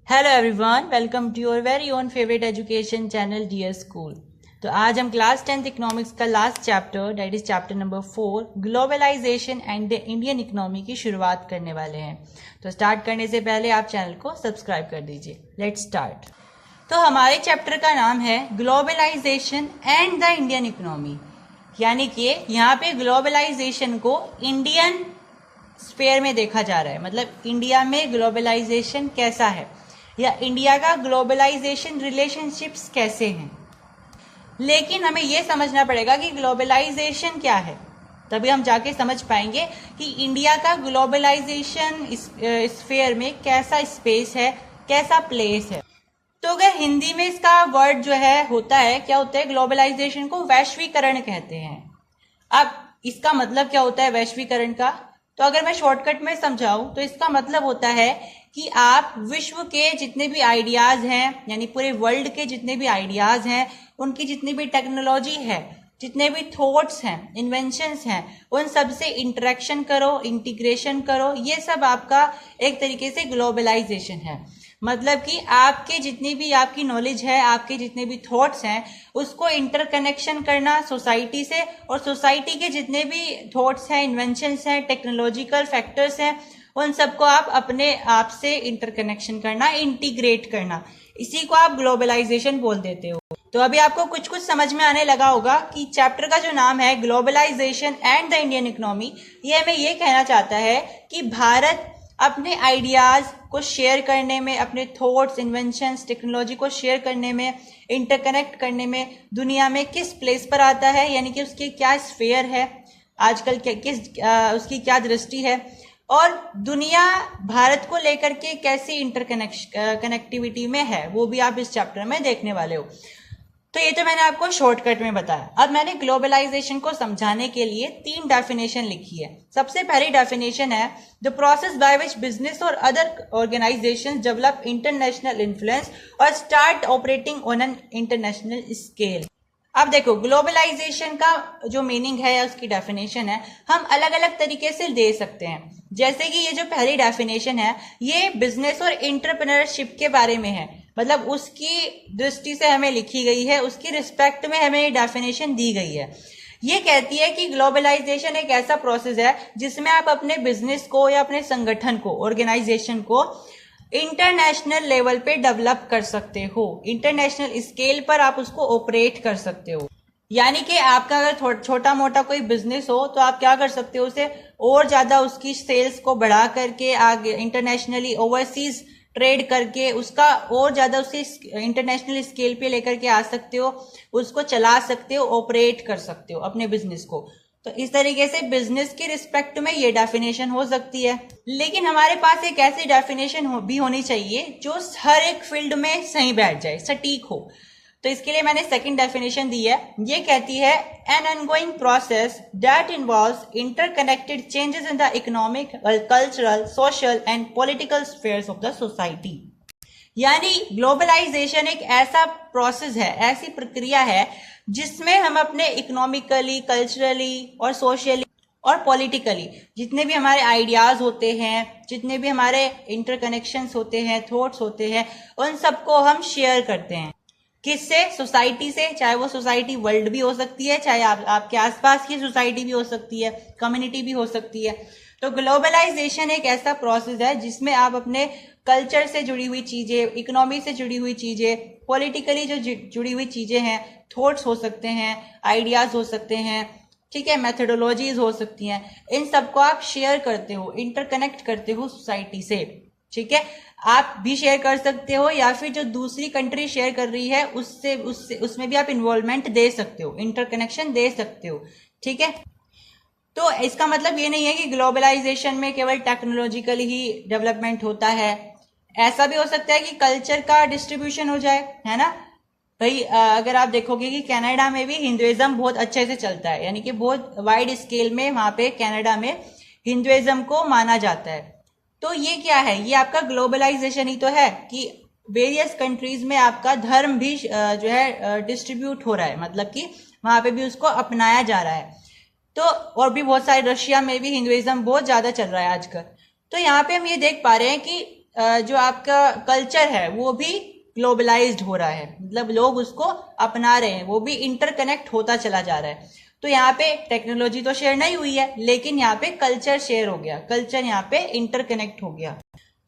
Hello everyone, welcome to your very own favourite education channel dear school. तो आज हम class 10th economics का last chapter that is chapter number 4 globalisation and the Indian economy की शुरुआत करने वाले हैं। तो स्टार्ट करने से पहले आप चैनल को सब्सक्राइब कर दीजिए। Let's start. तो हमारे चैप्टर का नाम है globalisation and the Indian economy, यानी कि यहाँ पे ग्लोबलाइजेशन को इंडियन स्फेयर में देखा जा रहा है, मतलब इंडिया में ग्लोबलाइजेशन कैसा है या इंडिया का ग्लोबलाइजेशन रिलेशनशिप्स कैसे हैं। लेकिन हमें यह समझना पड़ेगा कि ग्लोबलाइजेशन क्या है, तभी हम जाके समझ पाएंगे कि इंडिया का ग्लोबलाइजेशन स्फेयर में कैसा स्पेस है, कैसा प्लेस है। तो अगर हिंदी में इसका वर्ड जो है होता है, क्या होता है, ग्लोबलाइजेशन को वैश्वीकरण कहते हैं। अब इसका मतलब क्या होता है वैश्वीकरण का, तो अगर मैं शॉर्टकट में समझाऊं तो इसका मतलब होता है कि आप विश्व के जितने भी आइडियाज हैं, यानी पूरे वर्ल्ड के जितने भी आइडियाज हैं, उनकी जितनी भी टेक्नोलॉजी है, जितने भी थॉट्स हैं, इन्वेंशंस हैं, उन सब से इंटरेक्शन करो, इंटीग्रेशन करो। ये सब आपका एक तरीके से ग्लोबलाइजेशन है। मतलब कि आपके जितनी भी आपकी नॉलेज है, आपके जितने भी थॉट्स हैं, उसको इंटरकनेक्शन करना सोसाइटी से, और सोसाइटी के जितने भी थॉट्स हैं, इन्वेंशंस हैं, टेक्नोलॉजिकल फैक्टर्स हैं, उन सबको आप अपने आप से इंटरकनेक्शन करना, इंटीग्रेट करना, इसी को आप ग्लोबलाइजेशन बोल देते हो। तो अभी आपको कुछ कुछ समझ में आने लगा होगा कि चैप्टर का जो नाम है globalisation and the Indian economy, ये हमें ये कहना चाहता है कि भारत अपने आइडियाज को शेयर करने में, अपने थॉट्स, इन्वेंशंस, टेक्नोलॉजी को शेयर करने में, इंटरकनेक्ट करने में दुनिया में किस प्लेस पर आता है, यानी कि उसकी क्या स्फेयर है आजकल, उसकी क्या दृष्टि है, और दुनिया भारत को लेकर के कैसी कनेक्टिविटी में है, वो भी आप इस चैप्टर में देखने वाले हो। तो ये तो मैंने आपको शॉर्टकट में बताया। अब मैंने ग्लोबलाइजेशन को समझाने के लिए 3 डेफिनेशन लिखी है। सबसे पहली डेफिनेशन है the process by which business और other organisations develop international influence और start operating on an international scale. अब देखो, ग्लोबलाइजेशन का जो मीनिंग है या उसकी डेफिनेशन है, हम अलग अलग तरीके से दे सकते हैं। जैसे कि ये जो पहली डेफिनेशन है, ये बिजनेस और एंटरप्रेन्योरशिप के बारे में है, मतलब उसकी दृष्टि से हमें लिखी गई है, उसकी रिस्पेक्ट में हमें ये डेफिनेशन दी गई है। ये कहती है कि ग्लोबलाइजेशन एक ऐसा प्रोसेस है जिसमें आप अपने बिजनेस को या अपने संगठन को, ऑर्गेनाइजेशन को इंटरनेशनल लेवल पे डेवलप कर सकते हो, इंटरनेशनल स्केल पर आप उसको ऑपरेट कर सकते हो। यानी कि आपका अगर छोटा मोटा कोई बिजनेस हो तो आप क्या कर सकते हो, उसे और ज्यादा उसकी सेल्स को बढ़ा करके आगे इंटरनेशनली ओवरसीज ट्रेड करके उसका और ज्यादा उसे इंटरनेशनल स्केल पे लेकर के आ सकते हो, उसको चला सकते हो, ऑपरेट कर सकते हो अपने बिजनेस को। तो इस तरीके से बिजनेस की रिस्पेक्ट में ये डेफिनेशन हो सकती है। लेकिन हमारे पास एक ऐसी डेफिनेशन भी होनी चाहिए जो हर एक फील्ड में सही बैठ जाए, सटीक हो। तो इसके लिए मैंने सेकंड डेफिनेशन दी है। ये कहती है an ongoing process that involves interconnected changes in the economic, cultural, social and political spheres of the society. यानी ग्लोबलाइजेशन एक ऐसा प्रोसेस है, ऐसी प्रक्रिया है जिसमें हम अपने इकोनॉमिकली, कल्चरली और सोशली और पॉलिटिकली जितने भी हमारे आइडियाज होते हैं, जितने भी हमारे इंटरकनेक्शंस होते हैं, थॉट्स होते हैं, उन सबको हम शेयर करते हैं। किससे? सोसाइटी से। चाहे वो सोसाइटी वर्ल्ड भी हो सकती है, चाहे आपके आसपास की सोसाइटी भी हो सकती है, कम्युनिटी भी हो सकती है। तो ग्लोबलाइजेशन एक ऐसा प्रोसेस है जिसमें आप अपने कल्चर से जुड़ी हुई चीजें, इकोनॉमी से जुड़ी हुई चीजें, पॉलिटिकली जो जुड़ी हुई चीजें हैं, थॉट्स हो सकते हैं, आइडियाज हो सकते हैं, ठीक है, मेथोडोलॉजीज हो सकती हैं, इन सबको आप शेयर करते हो, इंटरकनेक्ट करते हो सोसाइटी से। ठीक है, आप भी शेयर कर सकते हो या फिर जो दूसरी कंट्री शेयर कर रही है उसमें भी आप इन्वॉल्वमेंट दे सकते हो, इंटरकनेक्शन दे सकते हो। ठीक है, तो इसका मतलब ये नहीं है कि ग्लोबलाइजेशन में केवल टेक्नोलॉजिकली ही डेवलपमेंट होता है। ऐसा भी हो सकता है कि कल्चर का डिस्ट्रीब्यूशन हो जाए, है ना भाई। अगर आप देखोगे कि कनाडा में भी हिंदुइज्म बहुत अच्छे से चलता है, यानी कि बहुत वाइड स्केल में वहां पे कनाडा में हिंदुइज्म को माना जाता है। तो ये क्या है, ये आपका ग्लोबलाइजेशन ही तो है कि वेरियस कंट्रीज में आपका धर्म भी जो है डिस्ट्रीब्यूट हो रहा है, मतलब कि वहां पे भी उसको अपनाया जा रहा है। तो और भी बहुत सारे, रशिया में भी हिंदुइज्म बहुत ज्यादा चल रहा है आजकल। तो यहाँ पे हम ये देख पा रहे हैं कि जो आपका कल्चर है वो भी ग्लोबलाइज्ड हो रहा है, मतलब लोग उसको अपना रहे हैं, वो भी इंटरकनेक्ट होता चला जा रहा है। तो यहाँ पे टेक्नोलॉजी तो शेयर नहीं हुई है, लेकिन यहाँ पे कल्चर शेयर हो गया, कल्चर यहाँ पे इंटरकनेक्ट हो गया।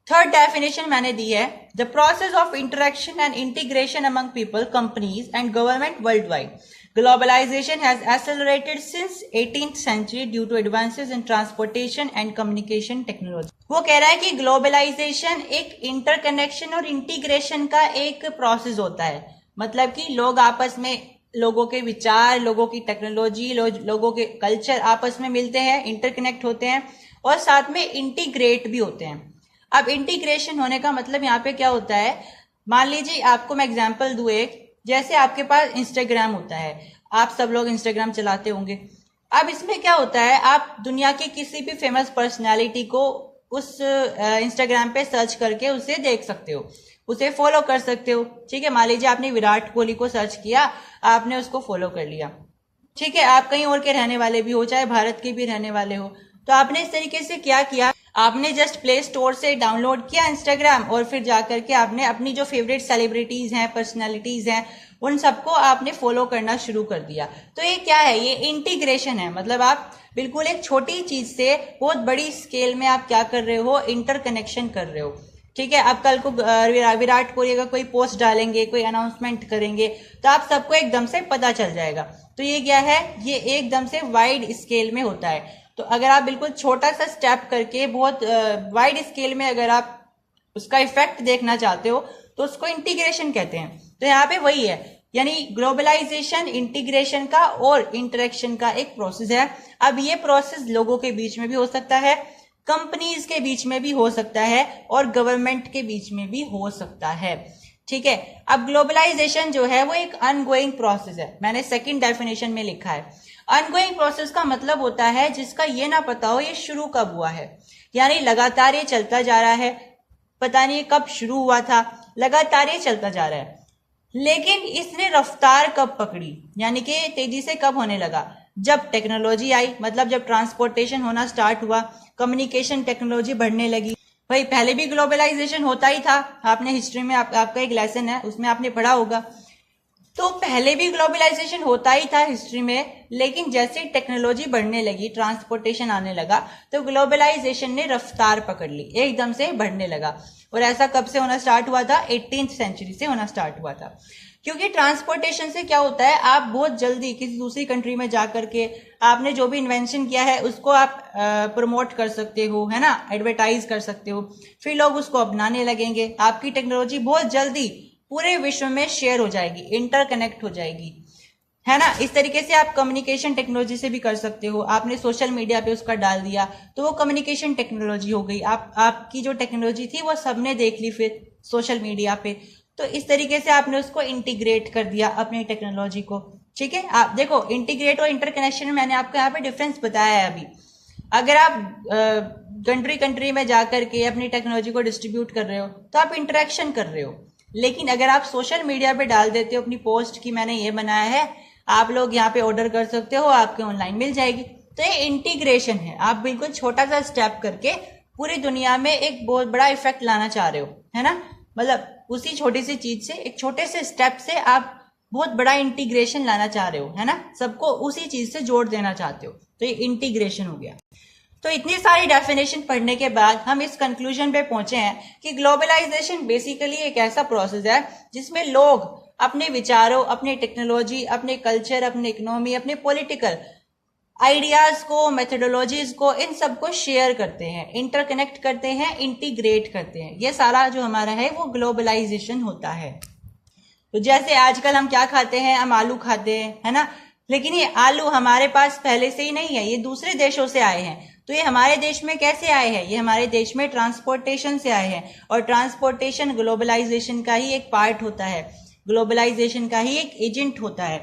थर्ड डेफिनेशन मैंने दी है, the process of interaction and integration among people, companies and government world wide. Globalization has accelerated since 18th century due to advances in transportation and communication technology. वो कह रहा है कि ग्लोबलाइजेशन एक इंटरकनेक्शन और integration का एक प्रोसेस होता है, मतलब कि लोग आपस में, लोगों के विचार, लोगों की टेक्नोलॉजी, लोगों के कल्चर आपस में मिलते हैं, इंटरकनेक्ट होते हैं और साथ में इंटीग्रेट भी होते हैं। अब इंटीग्रेशन होने का मतलब यहाँ पे क्या होता है, मान लीजिए आपको मैं एग्जांपल दूं एक, जैसे आपके पास इंस्टाग्राम होता है, आप सब लोग इंस्टाग्राम चलाते होंगे। अब इसमें क्या होता है, आप दुनिया की किसी भी फेमस पर्सनालिटी को उस इंस्टाग्राम पे सर्च करके उसे देख सकते हो, उसे फॉलो कर सकते हो। ठीक है, मान लीजिए आपने विराट कोहली को सर्च किया, आपने उसको फॉलो कर लिया। ठीक है, आप कहीं और के रहने वाले भी हो, चाहे भारत के भी रहने वाले हो, तो आपने इस तरीके से क्या किया, आपने जस्ट प्ले स्टोर से डाउनलोड किया इंस्टाग्राम और फिर जाकर के आपने अपनी जो फेवरेट सेलिब्रिटीज हैं, पर्सनालिटीज हैं, उन सबको आपने फॉलो करना शुरू कर दिया। तो ये क्या है, ये इंटीग्रेशन है, मतलब आप बिल्कुल एक छोटी चीज से बहुत बड़ी स्केल में आप क्या कर रहे हो, इंटरकनेक्शन कर रहे हो। ठीक है, अब कल को विराट कोहली का कोई पोस्ट डालेंगे, कोई अनाउंसमेंट करेंगे, तो आप सबको एकदम से पता चल जाएगा। तो ये क्या है, ये एकदम से वाइड स्केल में होता है। तो अगर आप बिल्कुल छोटा सा स्टेप करके बहुत वाइड स्केल में अगर आप उसका इफेक्ट देखना चाहते हो तो उसको इंटीग्रेशन कहते हैं। तो यहाँ पे वही है, यानी ग्लोबलाइजेशन इंटीग्रेशन का और इंटरेक्शन का एक प्रोसेस है। अब ये प्रोसेस लोगों के बीच में भी हो सकता है, कंपनीज के बीच में भी हो सकता है और गवर्नमेंट के बीच में भी हो सकता है। ठीक है, अब ग्लोबलाइजेशन जो है वो एक अनगोइंग प्रोसेस है, मैंने सेकंड डेफिनेशन में लिखा है। अनगोइंग प्रोसेस का मतलब होता है जिसका ये ना पता हो ये शुरू कब हुआ है, यानी लगातार ये चलता जा रहा है, पता नहीं कब शुरू हुआ था, लगातार ये चलता जा रहा है, लेकिन इसने रफ्तार कब पकड़ी, यानी कि तेजी से कब होने लगा, जब टेक्नोलॉजी आई, मतलब जब ट्रांसपोर्टेशन होना स्टार्ट हुआ, कम्युनिकेशन टेक्नोलॉजी बढ़ने लगी। भाई पहले भी ग्लोबलाइजेशन होता ही था, आपने हिस्ट्री में आपका एक लेसन है उसमें आपने पढ़ा होगा, तो पहले भी ग्लोबलाइजेशन होता ही था हिस्ट्री में, लेकिन जैसे टेक्नोलॉजी बढ़ने लगी, ट्रांसपोर्टेशन आने लगा, तो ग्लोबलाइजेशन ने रफ्तार पकड़ ली, एकदम से बढ़ने लगा। और ऐसा कब से होना स्टार्ट हुआ था, 18th सेंचुरी से होना स्टार्ट हुआ था। क्योंकि ट्रांसपोर्टेशन से क्या होता है, आप बहुत जल्दी किसी दूसरी कंट्री में जाकर के आपने जो भी इन्वेंशन किया है उसको आप प्रमोट कर सकते हो, है ना, एडवर्टाइज कर सकते हो, फिर लोग उसको अपनाने लगेंगे, आपकी टेक्नोलॉजी बहुत जल्दी पूरे विश्व में शेयर हो जाएगी, इंटरकनेक्ट हो जाएगी, है ना। इस तरीके से आप कम्युनिकेशन टेक्नोलॉजी से भी कर सकते हो, आपने सोशल मीडिया पे उसका डाल दिया तो वो कम्युनिकेशन टेक्नोलॉजी हो गई, आपकी जो टेक्नोलॉजी थी वो सबने देख ली फिर सोशल मीडिया पे, तो इस तरीके से आपने उसको इंटीग्रेट कर दिया अपनी टेक्नोलॉजी को। ठीक है, आप देखो इंटीग्रेट और इंटरकनेक्शन में मैंने आपको यहाँ पे डिफरेंस बताया है अभी। अगर आप कंट्री में जाकर के अपनी टेक्नोलॉजी को डिस्ट्रीब्यूट कर रहे हो तो आप इंटरेक्शन कर रहे हो, लेकिन अगर आप सोशल मीडिया पे डाल देते हो अपनी पोस्ट की मैंने ये बनाया है, आप लोग यहाँ पे ऑर्डर कर सकते हो, आपके ऑनलाइन मिल जाएगी, तो ये इंटीग्रेशन है। आप बिल्कुल छोटा सा स्टेप करके पूरी दुनिया में एक बहुत बड़ा इफेक्ट लाना चाह रहे हो, है ना, मतलब उसी छोटी सी चीज से, एक छोटे से स्टेप से आप बहुत बड़ा इंटीग्रेशन लाना चाह रहे हो, है ना, सबको उसी चीज से जोड़ देना चाहते हो, तो ये इंटीग्रेशन हो गया। तो इतनी सारी डेफिनेशन पढ़ने के बाद हम इस कंक्लूजन पे पहुंचे हैं कि ग्लोबलाइजेशन बेसिकली एक ऐसा प्रोसेस है जिसमें लोग अपने विचारों, अपने टेक्नोलॉजी, अपने कल्चर, अपने इकोनॉमी, अपने पॉलिटिकल आइडियाज को, मेथोडोलॉजीज को, इन सबको शेयर करते हैं, इंटरकनेक्ट करते हैं, इंटीग्रेट करते हैं। ये सारा जो हमारा है वो ग्लोबलाइजेशन होता है। तो जैसे आजकल हम क्या खाते हैं, हम आलू खाते हैं, है ना, लेकिन ये आलू हमारे पास पहले से ही नहीं है, ये दूसरे देशों से आए हैं। तो ये हमारे देश में कैसे आए हैं, ये हमारे देश में ट्रांसपोर्टेशन से आए हैं, और ट्रांसपोर्टेशन ग्लोबलाइजेशन का ही एक पार्ट होता है, ग्लोबलाइजेशन का ही एक एजेंट होता है।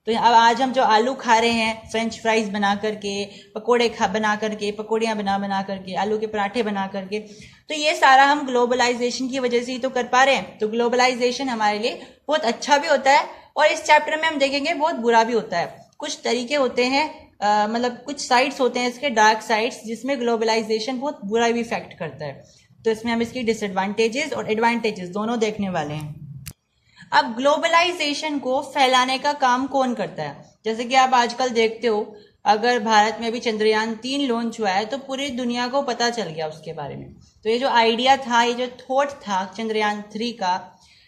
तो अब आज हम जो आलू खा रहे हैं, फ्रेंच फ्राइज बना करके, पकोड़े बना करके, पकौड़ियाँ बना करके, आलू के पराठे बना करके, तो ये सारा हम ग्लोबलाइजेशन की वजह से ही तो कर पा रहे हैं। तो ग्लोबलाइजेशन हमारे लिए बहुत अच्छा भी होता है, और इस चैप्टर में हम देखेंगे बहुत बुरा भी होता है। कुछ तरीके होते हैं, मतलब कुछ साइड्स होते हैं इसके, डार्क साइड्स, जिसमें ग्लोबलाइजेशन बहुत बुरा भी इफेक्ट करता है। तो इसमें हम इसकी डिसएडवांटेजेस और एडवांटेजेस दोनों देखने वाले हैं। अब ग्लोबलाइजेशन को फैलाने का काम कौन करता है? जैसे कि आप आजकल देखते हो, अगर भारत में भी चंद्रयान-3 लॉन्च हुआ है तो पूरी दुनिया को पता चल गया उसके बारे में। तो ये जो आइडिया था, ये जो थॉट था चंद्रयान-3 का,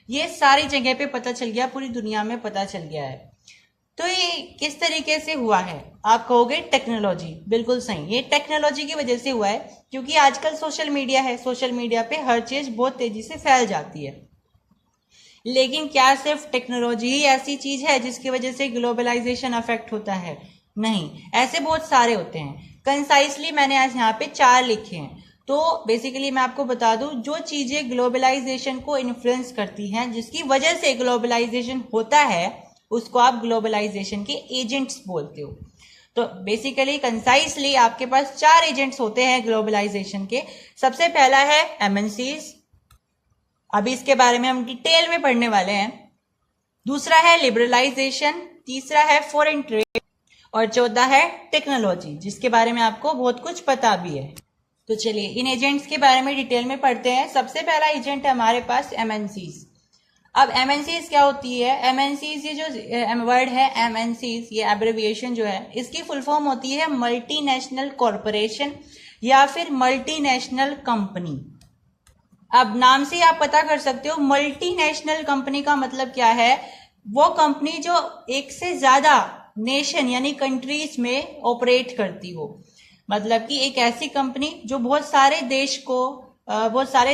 ये सारी जगह पे पता चल गया, पूरी दुनिया में पता चल गया है। तो ये किस तरीके से हुआ है? आप कहोगे टेक्नोलॉजी, बिल्कुल सही, ये टेक्नोलॉजी की वजह से हुआ है, क्योंकि आजकल सोशल मीडिया है, सोशल मीडिया पे हर चीज बहुत तेजी से फैल जाती है। लेकिन क्या सिर्फ टेक्नोलॉजी ही ऐसी चीज है जिसकी वजह से ग्लोबलाइजेशन अफेक्ट होता है? नहीं, ऐसे बहुत सारे होते हैं। कंसाइसली मैंने आज यहाँ पे 4 लिखे हैं। तो बेसिकली मैं आपको बता दूं, जो चीजें ग्लोबलाइजेशन को इन्फ्लुएंस करती हैं, जिसकी वजह से ग्लोबलाइजेशन होता है, उसको आप ग्लोबलाइजेशन के एजेंट्स बोलते हो। तो बेसिकली कंसाइसली आपके पास 4 एजेंट्स होते हैं ग्लोबलाइजेशन के। सबसे पहला है एमएनसीज, अभी इसके बारे में हम डिटेल में पढ़ने वाले हैं। दूसरा है लिबरलाइजेशन, तीसरा है फॉरेन ट्रेड, और चौथा है टेक्नोलॉजी, जिसके बारे में आपको बहुत कुछ पता भी है। तो चलिए इन एजेंट्स के बारे में डिटेल में पढ़ते हैं। सबसे पहला एजेंट है हमारे पास एमएनसीज। अब एमएनसीज क्या होती है? एमएनसीज, ये जो वर्ड है एमएनसीज, ये एब्रिविएशन जो है, इसकी फुल फॉर्म होती है मल्टीनेशनल कॉरपोरेशन या फिर मल्टीनेशनल कंपनी। अब नाम से आप पता कर सकते हो मल्टीनेशनल कंपनी का मतलब क्या है। वो कंपनी जो एक से ज्यादा नेशन यानी कंट्रीज में ऑपरेट करती हो, मतलब कि एक ऐसी कंपनी जो बहुत सारे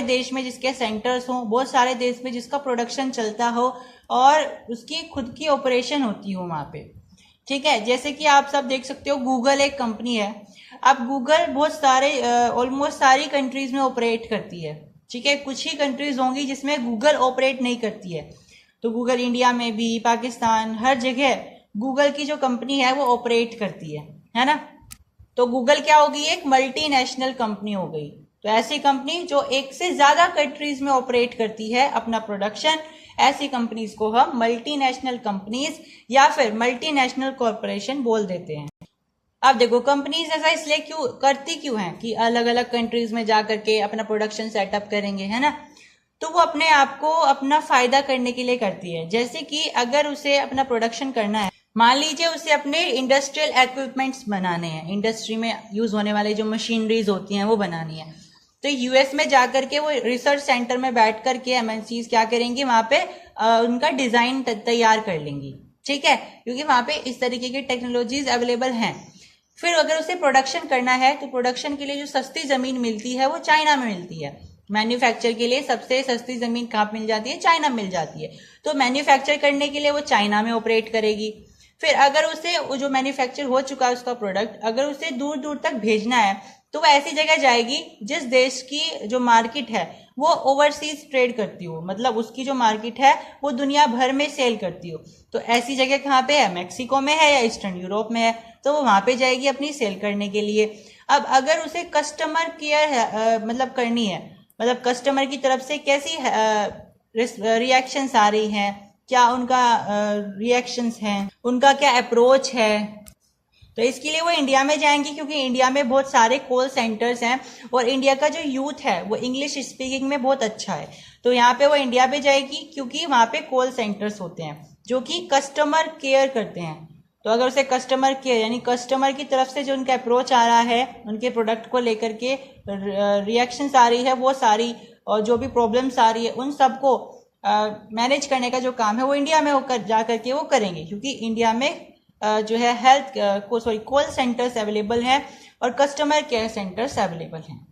देश में जिसके सेंटर्स हो, बहुत सारे देश में जिसका प्रोडक्शन चलता हो और उसकी खुद की ऑपरेशन होती हो वहां पे। ठीक है, जैसे कि आप सब देख सकते हो गूगल एक कंपनी है। अब गूगल बहुत सारे ऑलमोस्ट सारी कंट्रीज में ऑपरेट करती है। ठीक है, कुछ ही कंट्रीज होंगी जिसमें गूगल ऑपरेट नहीं करती है। तो गूगल इंडिया में भी, पाकिस्तान, हर जगह गूगल की जो कंपनी है वो ऑपरेट करती है ना। तो गूगल क्या होगी? एक मल्टीनेशनल कंपनी हो गई। तो ऐसी कंपनी जो एक से ज्यादा कंट्रीज में ऑपरेट करती है अपना प्रोडक्शन, ऐसी कंपनीज को हम मल्टीनेशनल कंपनीज या फिर मल्टीनेशनल कॉर्पोरेशन बोल देते हैं। अब देखो, कंपनीज ऐसा इसलिए क्यों हैं कि अलग अलग कंट्रीज में जाकर के अपना प्रोडक्शन सेटअप करेंगे, है ना। तो वो अपने आप को अपना फायदा करने के लिए करती है। जैसे कि अगर उसे अपना प्रोडक्शन करना है, मान लीजिए उसे अपने इंडस्ट्रियल इक्विपमेंट्स बनाने हैं, इंडस्ट्री में यूज होने वाले जो मशीनरीज होती हैं वो बनानी है, तो यूएस में जाकर के वो रिसर्च सेंटर में बैठ करके एमएनसीज क्या करेंगी, वहां पे उनका डिजाइन तैयार कर लेंगी। ठीक है, क्योंकि वहां पे इस तरीके की टेक्नोलॉजीज अवेलेबल हैं। फिर अगर उसे प्रोडक्शन करना है तो प्रोडक्शन के लिए जो सस्ती जमीन मिलती है वो चाइना में मिलती है। मैन्युफैक्चर के लिए सबसे सस्ती जमीन कहाँ मिल जाती है? चाइना मिल जाती है। तो मैन्युफैक्चर करने के लिए वो चाइना में ऑपरेट करेगी। फिर अगर उसे जो मैन्युफैक्चर हो चुका है उसका प्रोडक्ट, अगर उसे दूर दूर तक भेजना है तो वो ऐसी जगह जाएगी जिस देश की जो मार्केट है वो ओवरसीज ट्रेड करती हो, मतलब उसकी जो मार्केट है वो दुनिया भर में सेल करती हो। तो ऐसी जगह कहाँ पे है? मैक्सिको में है या ईस्टर्न यूरोप में है, तो वो वहां पे जाएगी अपनी सेल करने के लिए। अब अगर उसे कस्टमर केयर मतलब करनी है, मतलब कस्टमर की तरफ से कैसी रिएक्शंस आ रही हैं, क्या उनका रिएक्शंस हैं, उनका क्या अप्रोच है, तो इसके लिए वो इंडिया में जाएंगी, क्योंकि इंडिया में बहुत सारे कॉल सेंटर्स हैं और इंडिया का जो यूथ है वो इंग्लिश स्पीकिंग में बहुत अच्छा है। तो यहाँ पे वो इंडिया पे जाएगी क्योंकि वहाँ पे कॉल सेंटर्स होते हैं जो कि कस्टमर केयर करते हैं। तो अगर उसे कस्टमर केयर यानी कस्टमर की तरफ से जो उनका अप्रोच आ रहा है, उनके प्रोडक्ट को लेकर के रिएक्शंस आ रही है वो सारी, और जो भी प्रॉब्लम्स आ रही है उन सबको मैनेज करने का जो काम है वो इंडिया में होकर जा करके वो करेंगे, क्योंकि इंडिया में जो है कॉल सेंटर्स अवेलेबल हैं और कस्टमर केयर सेंटर्स अवेलेबल हैं।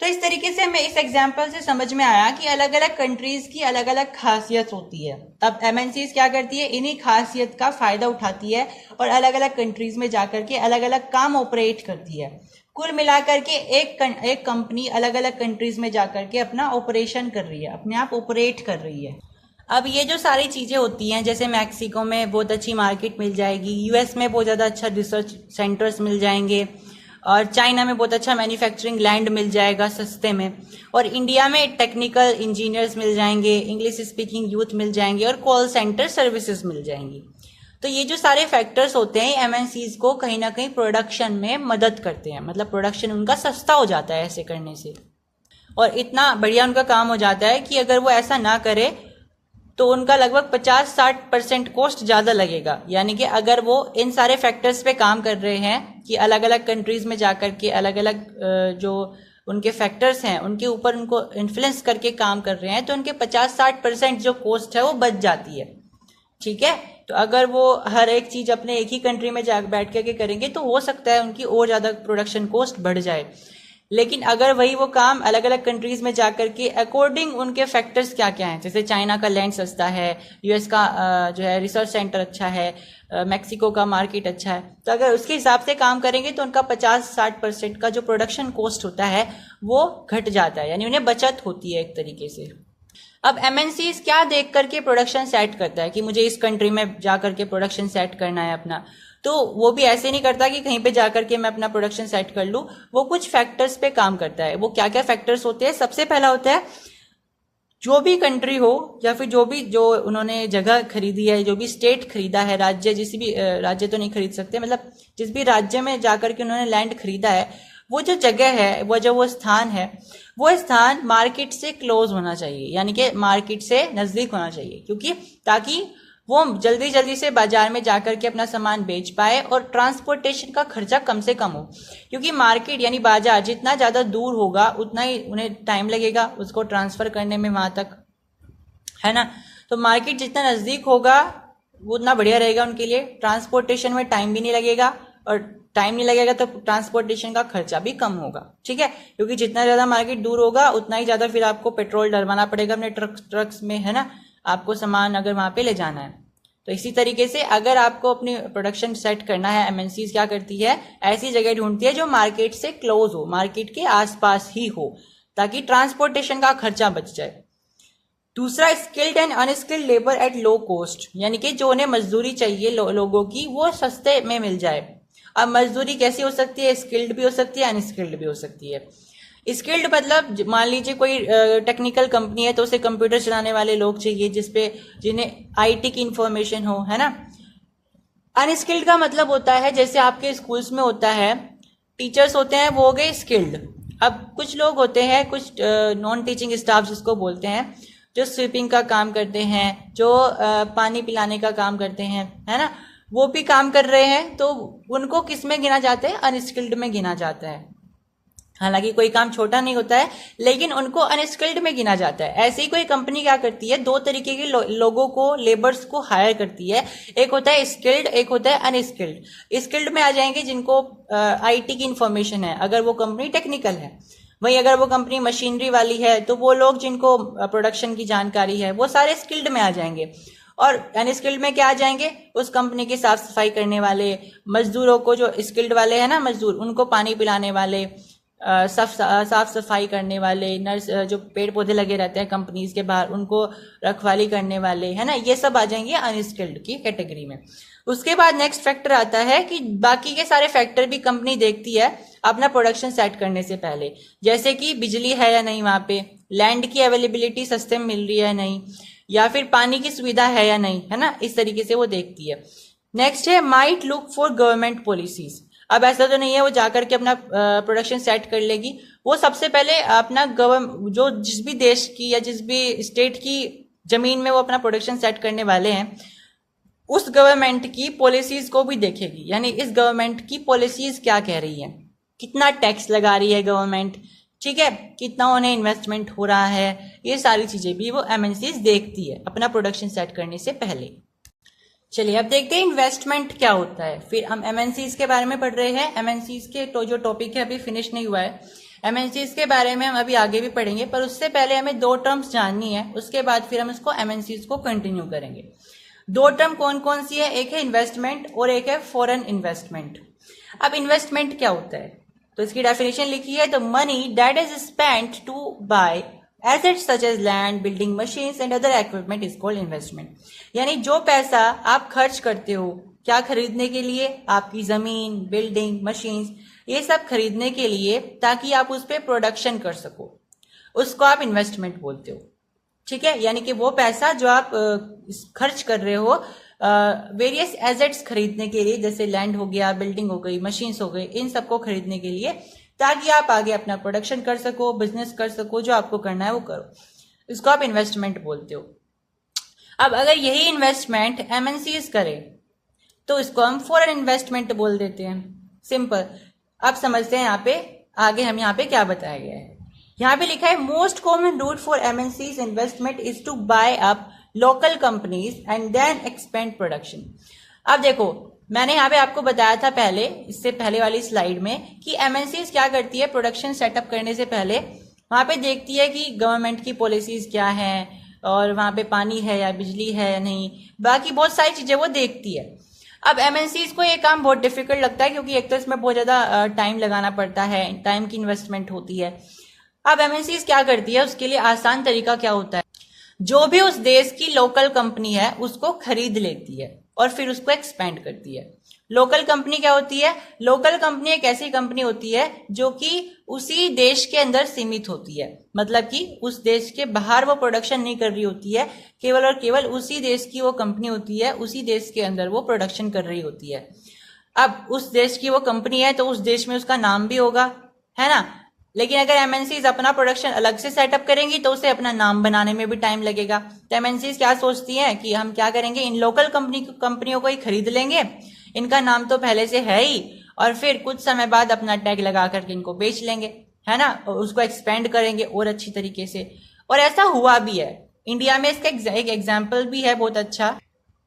तो इस तरीके से हमें इस एग्जांपल से समझ में आया कि अलग अलग कंट्रीज की अलग अलग खासियत होती है। अब एमएनसीज क्या करती है? इन्हीं खासियत का फायदा उठाती है और अलग अलग कंट्रीज में जाकर के अलग अलग काम ऑपरेट करती है। कुल मिलाकर के एक कंपनी अलग अलग कंट्रीज में जाकर के अपना ऑपरेशन कर रही है, अपने आप ऑपरेट कर रही है। अब ये जो सारी चीजें होती हैं, जैसे मैक्सिको में बहुत अच्छी मार्केट मिल जाएगी, यूएस में बहुत ज्यादा अच्छा रिसर्च सेंटर्स मिल जाएंगे, और चाइना में बहुत अच्छा मैन्युफैक्चरिंग लैंड मिल जाएगा सस्ते में, और इंडिया में टेक्निकल इंजीनियर्स मिल जाएंगे, इंग्लिश स्पीकिंग यूथ मिल जाएंगे और कॉल सेंटर सर्विसेज मिल जाएंगी। तो ये जो सारे फैक्टर्स होते हैं एमएनसीज को कहीं ना कहीं प्रोडक्शन में मदद करते हैं, मतलब प्रोडक्शन उनका सस्ता हो जाता है ऐसे करने से। और इतना बढ़िया उनका काम हो जाता है कि अगर वो ऐसा ना करे तो उनका लगभग 50-60% कॉस्ट ज़्यादा लगेगा। यानी कि अगर वो इन सारे फैक्टर्स पे काम कर रहे हैं कि अलग अलग कंट्रीज में जाकर के अलग अलग जो उनके फैक्टर्स हैं उनके ऊपर उनको इन्फ्लुएंस करके काम कर रहे हैं, तो उनके 50-60% जो कॉस्ट है वो बच जाती है। ठीक है, तो अगर वो हर एक चीज अपने एक ही कंट्री में जा बैठ करके करेंगे तो हो सकता है उनकी और ज्यादा प्रोडक्शन कॉस्ट बढ़ जाए। लेकिन अगर वही वो काम अलग अलग कंट्रीज में जाकर के अकॉर्डिंग उनके फैक्टर्स क्या क्या हैं, जैसे चाइना का लैंड सस्ता है, यूएस का जो है रिसर्च सेंटर अच्छा है, मैक्सिको का मार्केट अच्छा है, तो अगर उसके हिसाब से काम करेंगे तो उनका 50-60% का जो प्रोडक्शन कॉस्ट होता है वो घट जाता है, यानी उन्हें बचत होती है एक तरीके से। अब एमएनसीज क्या देख करके प्रोडक्शन सेट करता है कि मुझे इस कंट्री में जाकर के प्रोडक्शन सेट करना है अपना, तो वो भी ऐसे नहीं करता कि कहीं पे जाकर के मैं अपना प्रोडक्शन सेट कर लूं। वो कुछ फैक्टर्स पे काम करता है। वो क्या क्या फैक्टर्स होते हैं? सबसे पहला होता है जो भी कंट्री हो या फिर जो उन्होंने जगह खरीदी है, जो भी स्टेट खरीदा है, राज्य, जिस भी राज्य तो नहीं खरीद सकते, मतलब जिस भी राज्य में जाकर के उन्होंने लैंड खरीदा है, वो जो जगह है, वो स्थान है, वो स्थान मार्केट से क्लोज होना चाहिए, यानी कि मार्केट से नजदीक होना चाहिए, क्योंकि ताकि वो जल्दी जल्दी से बाजार में जाकर के अपना सामान बेच पाए और ट्रांसपोर्टेशन का खर्चा कम से कम हो। क्योंकि मार्केट यानी बाजार जितना ज्यादा दूर होगा उतना ही उन्हें टाइम लगेगा उसको ट्रांसफर करने में वहां तक, है ना। तो मार्केट जितना नजदीक होगा वो उतना बढ़िया रहेगा उनके लिए। ट्रांसपोर्टेशन में टाइम भी नहीं लगेगा, और टाइम नहीं लगेगा तो ट्रांसपोर्टेशन का खर्चा भी कम होगा। ठीक है, क्योंकि जितना ज्यादा मार्केट दूर होगा उतना ही ज्यादा फिर आपको पेट्रोल डलवाना पड़ेगा अपने ट्रक्स में, है ना, आपको सामान अगर वहां पे ले जाना है। तो इसी तरीके से अगर आपको अपनी प्रोडक्शन सेट करना है, एमएनसीज क्या करती है, ऐसी जगह ढूंढती है जो मार्केट से क्लोज हो, मार्केट के आसपास ही हो, ताकि ट्रांसपोर्टेशन का खर्चा बच जाए। दूसरा, skilled and unskilled labour at low cost, यानी कि जो उन्हें मजदूरी चाहिए लोगों की वो सस्ते में मिल जाए। अब मजदूरी कैसी हो सकती है? स्किल्ड भी हो सकती है, अनस्किल्ड भी हो सकती है। स्किल्ड मतलब मान लीजिए कोई टेक्निकल कंपनी है तो उसे कंप्यूटर चलाने वाले लोग चाहिए जिन्हें आईटी की इंफॉर्मेशन हो, है ना। अनस्किल्ड का मतलब होता है जैसे आपके स्कूल्स में होता है, टीचर्स होते हैं वो हो गए स्किल्ड। अब कुछ लोग होते हैं, कुछ नॉन टीचिंग स्टाफ जिसको बोलते हैं, जो स्वीपिंग का काम करते हैं, जो पानी पिलाने का काम करते हैं, है ना, वो भी काम कर रहे हैं, तो उनको किस में गिना जाता है? अनस्किल्ड में गिना जाता है। हालांकि कोई काम छोटा नहीं होता है, लेकिन उनको अनस्किल्ड में गिना जाता है। ऐसे ही कोई कंपनी क्या करती है, दो तरीके के लोगों को, लेबर्स को हायर करती है। एक होता है स्किल्ड, एक होता है अनस्किल्ड। स्किल्ड में आ जाएंगे जिनको आईटी की इंफॉर्मेशन है, अगर वो कंपनी टेक्निकल है। वहीं अगर वो कंपनी मशीनरी वाली है तो वो लोग जिनको प्रोडक्शन की जानकारी है वो सारे स्किल्ड में आ जाएंगे। और अनस्किल्ड में क्या आ जाएंगे? उस कंपनी की साफ सफाई करने वाले मजदूरों को, जो स्किल्ड वाले हैं ना मजदूर, उनको पानी पिलाने वाले, साफ सफाई करने वाले, नर्स, जो पेड़ पौधे लगे रहते हैं कंपनीज के बाहर उनको रखवाली करने वाले, है ना, ये सब आ जाएंगे अनस्किल्ड की कैटेगरी में। उसके बाद नेक्स्ट फैक्टर आता है कि बाकी के सारे फैक्टर भी कंपनी देखती है अपना प्रोडक्शन सेट करने से पहले, जैसे कि बिजली है या नहीं वहां पे, लैंड की अवेलेबिलिटी सस्ते में मिल रही है या नहीं, या फिर पानी की सुविधा है या नहीं, है ना, इस तरीके से वो देखती है। नेक्स्ट है might look for government policies. अब ऐसा तो नहीं है वो जाकर के अपना प्रोडक्शन सेट कर लेगी, वो सबसे पहले अपना जो जिस भी देश की या जिस भी स्टेट की जमीन में वो अपना प्रोडक्शन सेट करने वाले हैं उस गवर्नमेंट की पॉलिसीज को भी देखेगी, यानी इस गवर्नमेंट की पॉलिसीज क्या कह रही है, कितना टैक्स लगा रही है गवर्नमेंट, ठीक है, कितना उन्हें इन्वेस्टमेंट हो रहा है, ये सारी चीजें भी वो एमएनसीज देखती है अपना प्रोडक्शन सेट करने से पहले। चलिए अब देखते हैं इन्वेस्टमेंट क्या होता है। फिर हम एमएनसीज के बारे में पढ़ रहे हैं। एमएनसीज के तो जो टॉपिक है अभी फिनिश नहीं हुआ है, एमएनसीज के बारे में हम अभी आगे भी पढ़ेंगे, पर उससे पहले हमें दो टर्म्स जाननी है, उसके बाद फिर हम इसको एमएनसीज को कंटिन्यू करेंगे। दो टर्म कौन कौन सी है? एक है इन्वेस्टमेंट और एक है फॉरेन इन्वेस्टमेंट। अब इन्वेस्टमेंट क्या होता है तो इसकी डेफिनेशन लिखी है, the money that is spent to buy assets such as land, building, machines and other equipment is called investment. यानी जो पैसा आप खर्च करते हो क्या खरीदने के लिए, आपकी जमीन, बिल्डिंग, मशीन्स, ये सब खरीदने के लिए ताकि आप उस पर प्रोडक्शन कर सको, उसको आप इन्वेस्टमेंट बोलते हो। ठीक है, यानी कि वो पैसा जो आप खर्च कर रहे हो वेरियस एसेट्स खरीदने के लिए, जैसे लैंड हो गया, बिल्डिंग हो गई, मशीन्स हो गई, इन सबको खरीदने के लिए, ताकि आप आगे अपना प्रोडक्शन कर सको, बिजनेस कर सको, जो आपको करना है वो करो। इसको आप इन्वेस्टमेंट बोलते हो। अब अगर यही इन्वेस्टमेंट एमएनसीज करे तो इसको हम फॉरेन इन्वेस्टमेंट बोल देते हैं। सिंपल। अब समझते हैं यहाँ पे आगे हम यहाँ पे क्या बताया गया है। यहाँ पे लिखा है most common route for MNCs investment is to buy up local companies and then expand production. अब देखो, मैंने यहाँ पे आपको बताया था पहले, इससे पहले वाली स्लाइड में, कि एमएनसीज क्या करती है, प्रोडक्शन सेटअप करने से पहले वहां पे देखती है कि गवर्नमेंट की पॉलिसीज क्या है, और वहां पे पानी है या बिजली है या नहीं, बाकी बहुत सारी चीजें वो देखती है। अब एमएनसीज को ये काम बहुत डिफिकल्ट लगता है, क्योंकि एक तो इसमें बहुत ज्यादा टाइम लगाना पड़ता है, टाइम की इन्वेस्टमेंट होती है। अब एमएनसीज क्या करती है, उसके लिए आसान तरीका क्या होता है, जो भी उस देश की लोकल कंपनी है उसको खरीद लेती है और फिर उसको एक्सपेंड करती है। लोकल कंपनी क्या होती है, लोकल कंपनी एक ऐसी कंपनी होती है जो कि उसी देश के अंदर सीमित होती है, मतलब कि उस देश के बाहर वो प्रोडक्शन नहीं कर रही होती है, केवल और केवल उसी देश की वो कंपनी होती है, उसी देश के अंदर वो प्रोडक्शन कर रही होती है। अब उस देश की वो कंपनी है तो उस देश में उसका नाम भी होगा, है ना। लेकिन अगर एमएनसीज अपना प्रोडक्शन अलग से सेटअप करेंगी तो उसे अपना नाम बनाने में भी टाइम लगेगा। तो एमएनसीज क्या सोचती हैं कि हम क्या करेंगे, इन लोकल कंपनियों को ही खरीद लेंगे, इनका नाम तो पहले से है ही, और फिर कुछ समय बाद अपना टैग लगा करके इनको बेच लेंगे, है ना, और उसको एक्सपेंड करेंगे और अच्छी तरीके से। और ऐसा हुआ भी है इंडिया में। इसका एक एग्जाम्पल भी है, बहुत अच्छा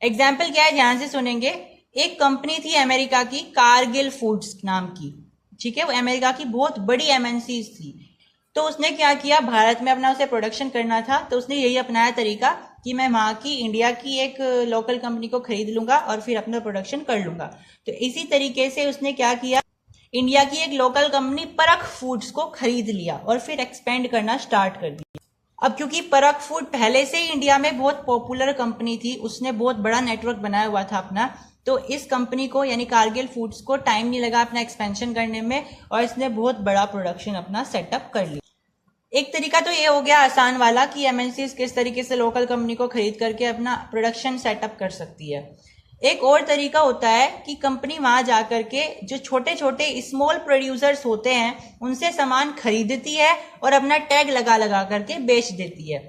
एग्जाम्पल। क्या है, ध्यान से सुनेंगे। एक कंपनी थी अमेरिका की, कारगिल फूड्स नाम की, ठीक है, वो अमेरिका की बहुत बड़ी एमएनसी थी। तो उसने क्या किया, भारत में अपना उसे प्रोडक्शन करना था, तो उसने यही अपनाया तरीका कि मैं वहां की इंडिया की एक लोकल कंपनी को खरीद लूंगा और फिर अपना प्रोडक्शन कर लूंगा। तो इसी तरीके से उसने क्या किया, इंडिया की एक लोकल कंपनी परख फूड्स को खरीद लिया और फिर एक्सपेंड करना स्टार्ट कर दिया। अब क्योंकि परख फूड पहले से ही इंडिया में बहुत पॉपुलर कंपनी थी, उसने बहुत बड़ा नेटवर्क बनाया हुआ था अपना, तो इस कंपनी को यानी कारगिल फूड्स को टाइम नहीं लगा अपना एक्सपेंशन करने में, और इसने बहुत बड़ा प्रोडक्शन अपना सेटअप कर लिया। एक तरीका तो ये हो गया आसान वाला कि एमएनसीज किस तरीके से लोकल कंपनी को खरीद करके अपना प्रोडक्शन सेटअप कर सकती है। एक और तरीका होता है कि कंपनी वहां जाकर के जो छोटे छोटे स्मॉल प्रोड्यूसर्स होते हैं उनसे सामान खरीदती है और अपना टैग लगा लगा करके बेच देती है,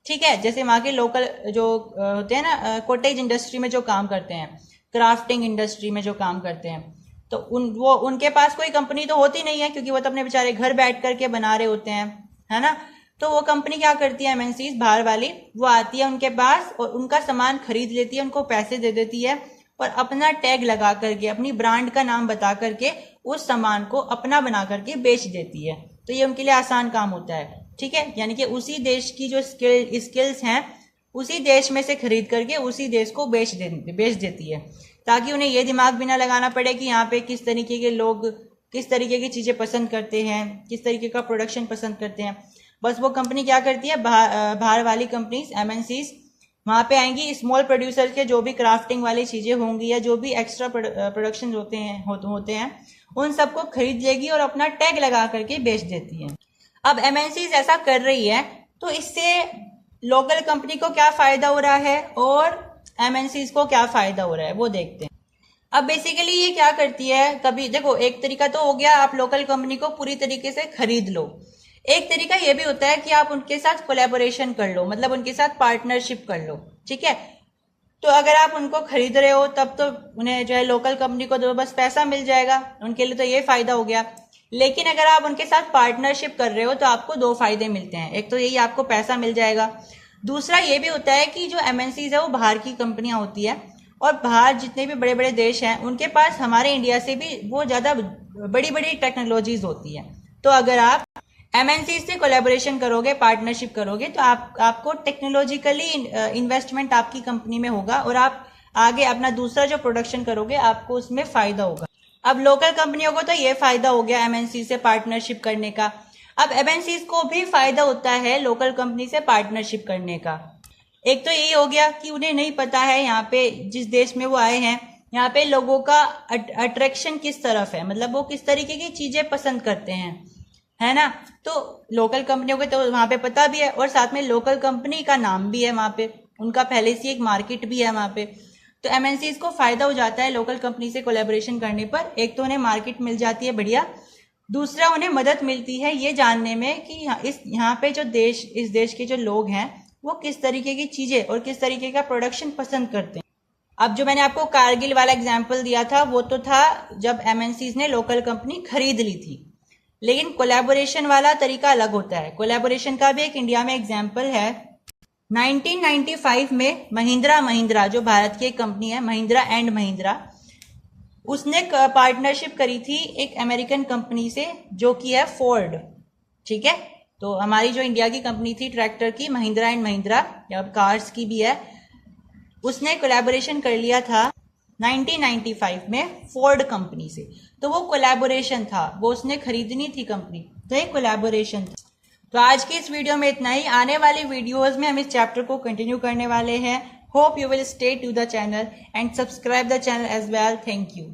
ठीक है। जैसे वहां के लोकल जो होते हैं ना, कॉटेज इंडस्ट्री में जो काम करते हैं, क्राफ्टिंग इंडस्ट्री में जो काम करते हैं, तो उनके पास कोई कंपनी तो होती नहीं है, क्योंकि वो तो अपने बेचारे घर बैठ करके बना रहे होते हैं, है ना। तो वो कंपनी क्या करती है, एमएनसीज बाहर वाली, वो आती है उनके पास और उनका सामान खरीद लेती है, उनको पैसे दे देती है और अपना टैग लगा करके, अपनी ब्रांड का नाम बता करके उस सामान को अपना बना करके बेच देती है। तो ये उनके लिए आसान काम होता है, ठीक है। यानी कि उसी देश की जो स्किल्स हैं उसी देश में से खरीद करके उसी देश को बेच देती है, ताकि उन्हें ये दिमाग भी ना लगाना पड़े कि यहाँ पे किस तरीके के लोग किस तरीके की चीजें पसंद करते हैं, किस तरीके का प्रोडक्शन पसंद करते हैं। बस वो कंपनी क्या करती है, बाहर वाली कंपनीज एमएनसीज वहां पे आएंगी, स्मॉल प्रोड्यूसर के जो भी क्राफ्टिंग वाली चीजें होंगी या जो भी एक्स्ट्रा प्रोडक्शन होते हैं उन सबको खरीद लेगी और अपना टैग लगा करके बेच देती है। अब एमएनसीज ऐसा कर रही है तो इससे लोकल कंपनी को क्या फायदा हो रहा है और एमएनसीज को क्या फायदा हो रहा है वो देखते हैं। अब बेसिकली ये क्या करती है, कभी देखो, एक तरीका तो हो गया आप लोकल कंपनी को पूरी तरीके से खरीद लो। एक तरीका ये भी होता है कि आप उनके साथ कोलैबोरेशन कर लो, मतलब उनके साथ पार्टनरशिप कर लो, ठीक है। तो अगर आप उनको खरीद रहे हो तब तो उन्हें जो है लोकल कंपनी को तो बस पैसा मिल जाएगा, उनके लिए तो ये फायदा हो गया। लेकिन अगर आप उनके साथ पार्टनरशिप कर रहे हो तो आपको दो फायदे मिलते हैं। एक तो यही आपको पैसा मिल जाएगा, दूसरा ये भी होता है कि जो एमएनसीज है वो बाहर की कंपनियां होती है और बाहर जितने भी बड़े बड़े देश हैं उनके पास हमारे इंडिया से भी वो ज्यादा बड़ी बड़ी टेक्नोलॉजीज होती है। तो अगर आप एमएनसी से कोलैबोरेशन करोगे, पार्टनरशिप करोगे, तो आपको टेक्नोलॉजिकली इन्वेस्टमेंट आपकी कंपनी में होगा और आप आगे अपना दूसरा जो प्रोडक्शन करोगे आपको उसमें फायदा होगा। अब लोकल कंपनियों को तो ये फायदा हो गया एमएनसी से पार्टनरशिप करने का। अब एमएनसी को भी फायदा होता है लोकल कंपनी से पार्टनरशिप करने का। एक तो यही हो गया कि उन्हें नहीं पता है यहाँ पे जिस देश में वो आए हैं यहाँ पे लोगों का अट्रैक्शन किस तरफ है, मतलब वो किस तरीके की चीजें पसंद करते हैं, है ना। तो लोकल कंपनियों को तो वहां पे पता भी है और साथ में लोकल कंपनी का नाम भी है वहां पे, उनका पहले से एक मार्केट भी है वहां पे। तो एमएनसीज को फायदा हो जाता है लोकल कंपनी से कोलैबोरेशन करने पर। एक तो उन्हें मार्केट मिल जाती है बढ़िया, दूसरा उन्हें मदद मिलती है ये जानने में कि यहाँ पे जो इस देश के जो लोग हैं वो किस तरीके की चीजें और किस तरीके का प्रोडक्शन पसंद करते हैं। अब जो मैंने आपको कारगिल वाला एग्जाम्पल दिया था वो तो था जब एमएनसीज ने लोकल कंपनी खरीद ली थी, लेकिन कोलैबोरेशन वाला तरीका अलग होता है। कोलैबोरेशन का भी एक इंडिया में एग्जाम्पल है। 1995 में महिंद्रा जो भारत की एक कंपनी है, महिंद्रा एंड महिंद्रा, उसने पार्टनरशिप करी थी एक अमेरिकन कंपनी से जो कि है फोर्ड। ठीक है, तो हमारी जो इंडिया की कंपनी थी ट्रैक्टर की, महिंद्रा एंड महिंद्रा, या कार्स की भी है, उसने कोलैबोरेशन कर लिया था 1995 में फोर्ड कंपनी से। तो वो कोलैबोरेशन था, वो उसने खरीदनी थी कंपनी, तो एक कोलैबोरेशन था। तो आज की इस वीडियो में इतना ही। आने वाली वीडियोस में हम इस चैप्टर को कंटिन्यू करने वाले हैं। Hope you will stay to the channel and subscribe the channel as well. Thank you.